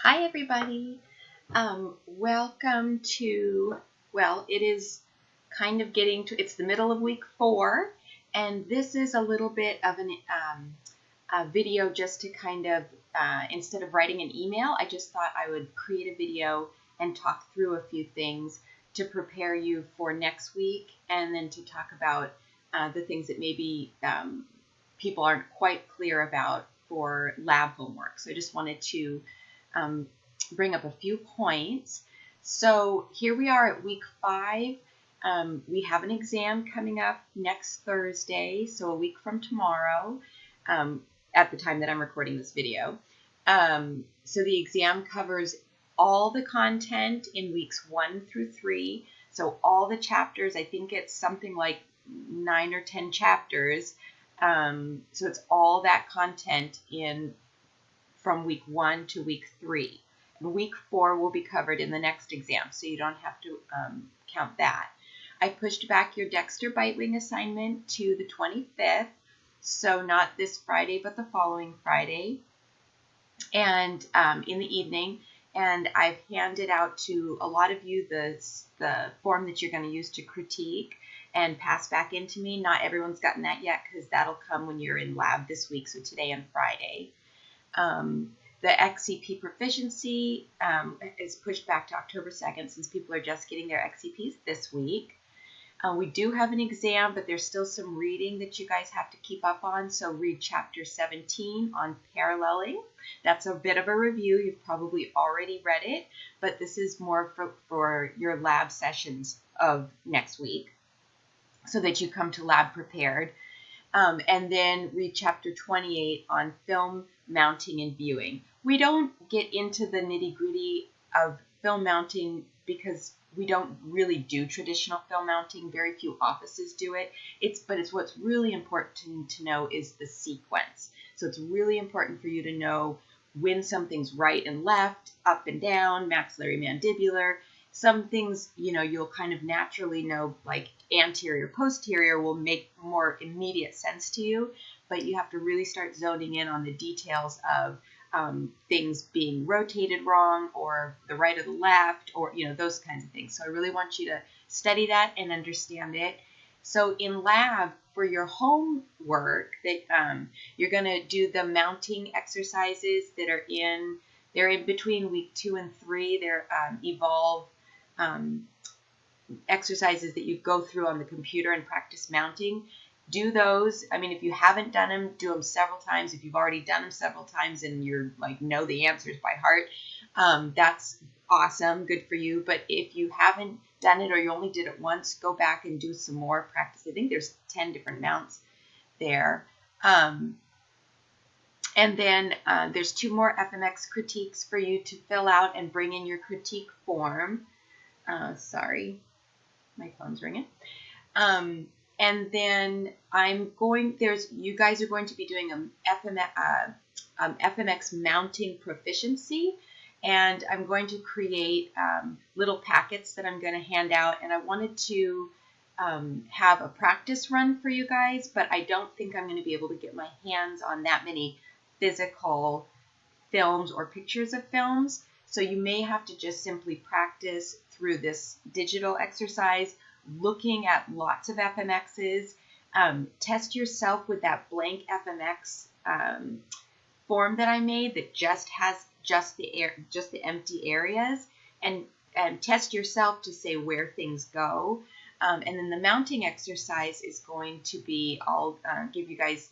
Hi, everybody. Welcome to, it is kind of getting to, it's the middle of week 4, and this is a little bit of a video just to kind of, instead of writing an email, I just thought I would create a video and talk through a few things to prepare you for next week, and then to talk about the things that maybe people aren't quite clear about for lab homework. So I just wanted to bring up a few points. So here we are at week 5. We have an exam coming up next Thursday, so a week from tomorrow, at the time that I'm recording this video. So the exam covers all the content in weeks 1 through 3. So all the chapters, I think it's something like 9 or 10 chapters. So it's all that content from week 1 to week 3. And week 4 will be covered in the next exam, so you don't have to count that. I pushed back your Dexter Bitewing assignment to the 25th, so not this Friday, but the following Friday, and in the evening. And I've handed out to a lot of you the form that you're going to use to critique and pass back into me. Not everyone's gotten that yet, because that'll come when you're in lab this week, so today and Friday. The XCP proficiency is pushed back to October 2nd, since people are just getting their XCPs this week. We do have an exam, but there's still some reading that you guys have to keep up on. So read chapter 17 on paralleling. That's a bit of a review. You've probably already read it, but this is more for your lab sessions of next week, so that you come to lab prepared. And then read chapter 28 on film mounting and viewing. We don't get into the nitty-gritty of film mounting because we don't really do traditional film mounting. Very few offices do it. But it's what's really important to know is the sequence. So it's really important for you to know when something's right and left, up and down, maxillary mandibular. Some things, you'll kind of naturally know, like anterior, posterior will make more immediate sense to you, but you have to really start zoning in on the details of things being rotated wrong, or the right or the left, or, those kinds of things. So I really want you to study that and understand it. So in lab, for your homework, that you're going to do the mounting exercises that they're in between week 2 and 3. They're evolve exercises that you go through on the computer and practice mounting. Do those. I mean, if you haven't done them, do them several times. If you've already done them several times and you're know the answers by heart, that's awesome. Good for you. But if you haven't done it, or you only did it once, go back and do some more practice. I think there's 10 different mounts there. And then there's 2 more FMX critiques for you to fill out and bring in your critique form. Sorry, my phone's ringing. And then you guys are going to be doing FMX mounting proficiency, and I'm going to create little packets that I'm going to hand out, and I wanted to have a practice run for you guys, but I don't think I'm going to be able to get my hands on that many physical films or pictures of films. So you may have to just simply practice through this digital exercise, looking at lots of FMXs. Test yourself with that blank FMX form that I made that just has just the empty areas, and test yourself to say where things go. And then the mounting exercise is going to be, I'll give you guys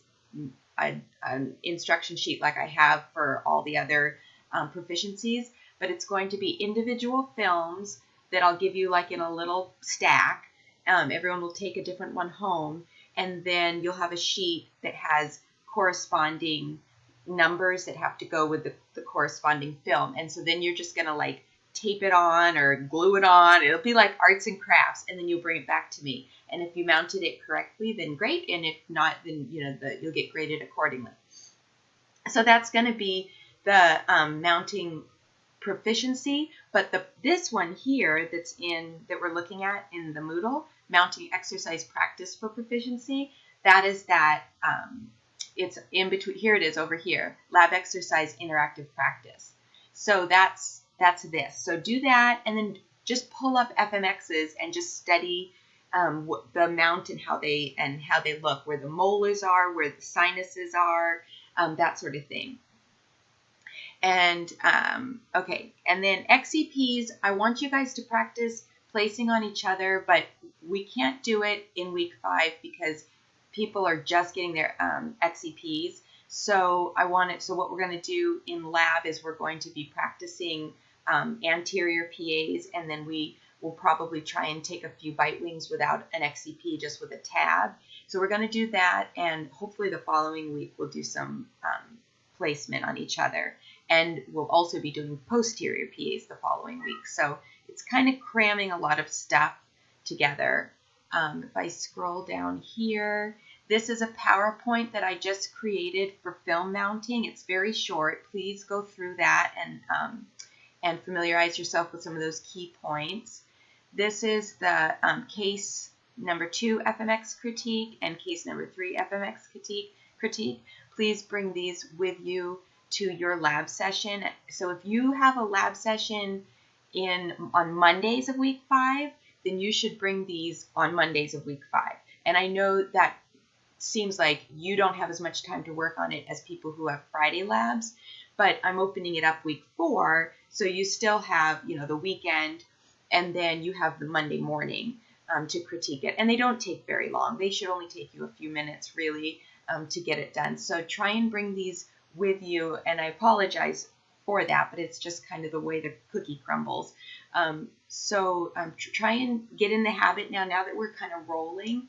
an instruction sheet like I have for all the other proficiencies, but it's going to be individual films that I'll give you like in a little stack. Everyone will take a different one home, and then you'll have a sheet that has corresponding numbers that have to go with the corresponding film. And so then you're just going to tape it on or glue it on. It'll be like arts and crafts, and then you'll bring it back to me. And if you mounted it correctly, then great. And if not, then you'll get graded accordingly. So that's going to be the mounting proficiency. But this one here that we're looking at in the Moodle, mounting exercise practice for proficiency, that is that it's in between. Here it is over here, lab exercise interactive practice. So that's this. So do that, and then just pull up FMXs and just study the amount and how they look, where the molars are, where the sinuses are, that sort of thing. And okay, and then XEPs, I want you guys to practice placing on each other, but we can't do it in week 5 because people are just getting their XEPs. So so what we're going to do in lab is we're going to be practicing anterior PAs, and then we will probably try and take a few bite wings without an XEP, just with a tab. So we're going to do that, and hopefully the following week we'll do some placement on each other. And we'll also be doing posterior PAs the following week. So it's kind of cramming a lot of stuff together. If I scroll down here, this is a PowerPoint that I just created for film mounting. It's very short. Please go through that and familiarize yourself with some of those key points. This is the case number 2 FMX critique and case number 3 FMX critique. Please bring these with you to your lab session. So if you have a lab session on Mondays of week 5, then you should bring these on Mondays of week 5. And I know that seems like you don't have as much time to work on it as people who have Friday labs, but I'm opening it up week 4, so you still have, the weekend, and then you have the Monday morning to critique it. And they don't take very long. They should only take you a few minutes, really, to get it done. So try and bring these with you, and I apologize for that, but it's just kind of the way the cookie crumbles. So try and get in the habit now that we're kind of rolling.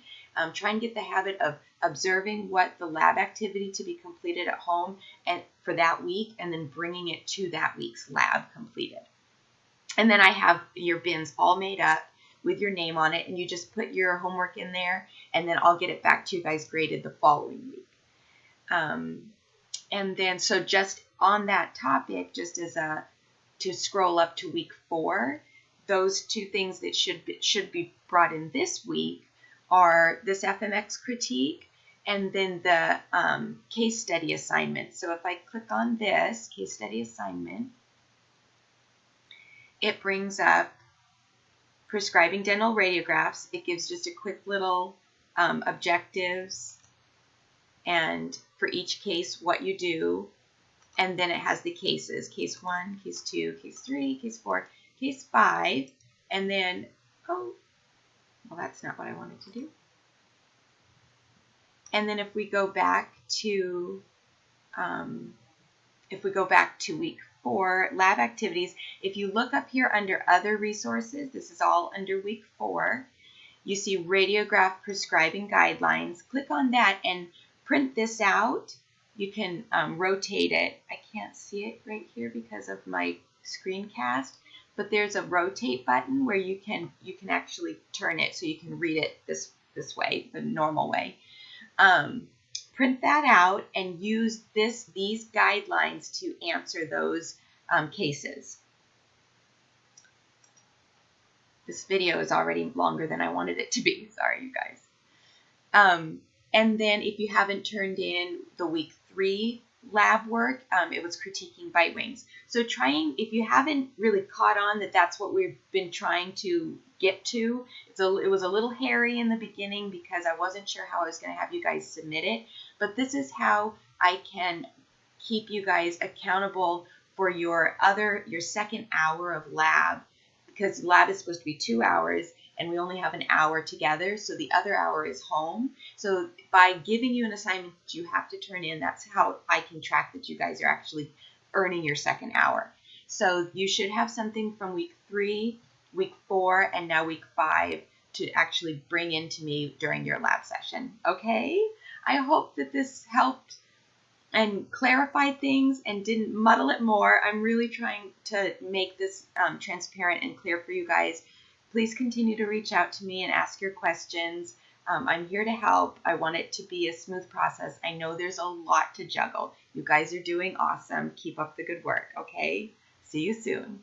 Try and get the habit of observing what the lab activity to be completed at home and for that week, and then bringing it to that week's lab completed. And then I have your bins all made up with your name on it, and you just put your homework in there, and then I'll get it back to you guys graded the following week. And then, so just on that topic, just as to scroll up to week 4, those 2 things that should be brought in this week are this FMX critique and then the case study assignment. So if I click on this case study assignment, it brings up prescribing dental radiographs. It gives just a quick little objectives and for each case what you do, and then it has the cases, case 1, case 2, case 3, case 4, case 5, and then, well, that's not what I wanted to do. And then if we go back to week 4, lab activities, if you look up here under other resources, this is all under week 4, you see radiograph prescribing guidelines. Click on that and print this out. You can rotate it. I can't see it right here because of my screencast, but there's a rotate button where you can actually turn it so you can read it this way, the normal way. Print that out and use these guidelines to answer those cases. This video is already longer than I wanted it to be. Sorry, you guys. And then if you haven't turned in the week 3 lab work, it was critiquing bite wings. So if you haven't really caught on that's what we've been trying to get to, it was a little hairy in the beginning because I wasn't sure how I was going to have you guys submit it, but this is how I can keep you guys accountable for your second hour of lab, because lab is supposed to be 2 hours and we only have an hour together, so the other hour is home. So by giving you an assignment that you have to turn in, that's how I can track that you guys are actually earning your second hour. So you should have something from week 3, week 4, and now week 5 to actually bring into me during your lab session. Okay? I hope that this helped and clarified things and didn't muddle it more. I'm really trying to make this transparent and clear for you guys. Please continue to reach out to me and ask your questions. I'm here to help. I want it to be a smooth process. I know there's a lot to juggle. You guys are doing awesome. Keep up the good work, okay? See you soon.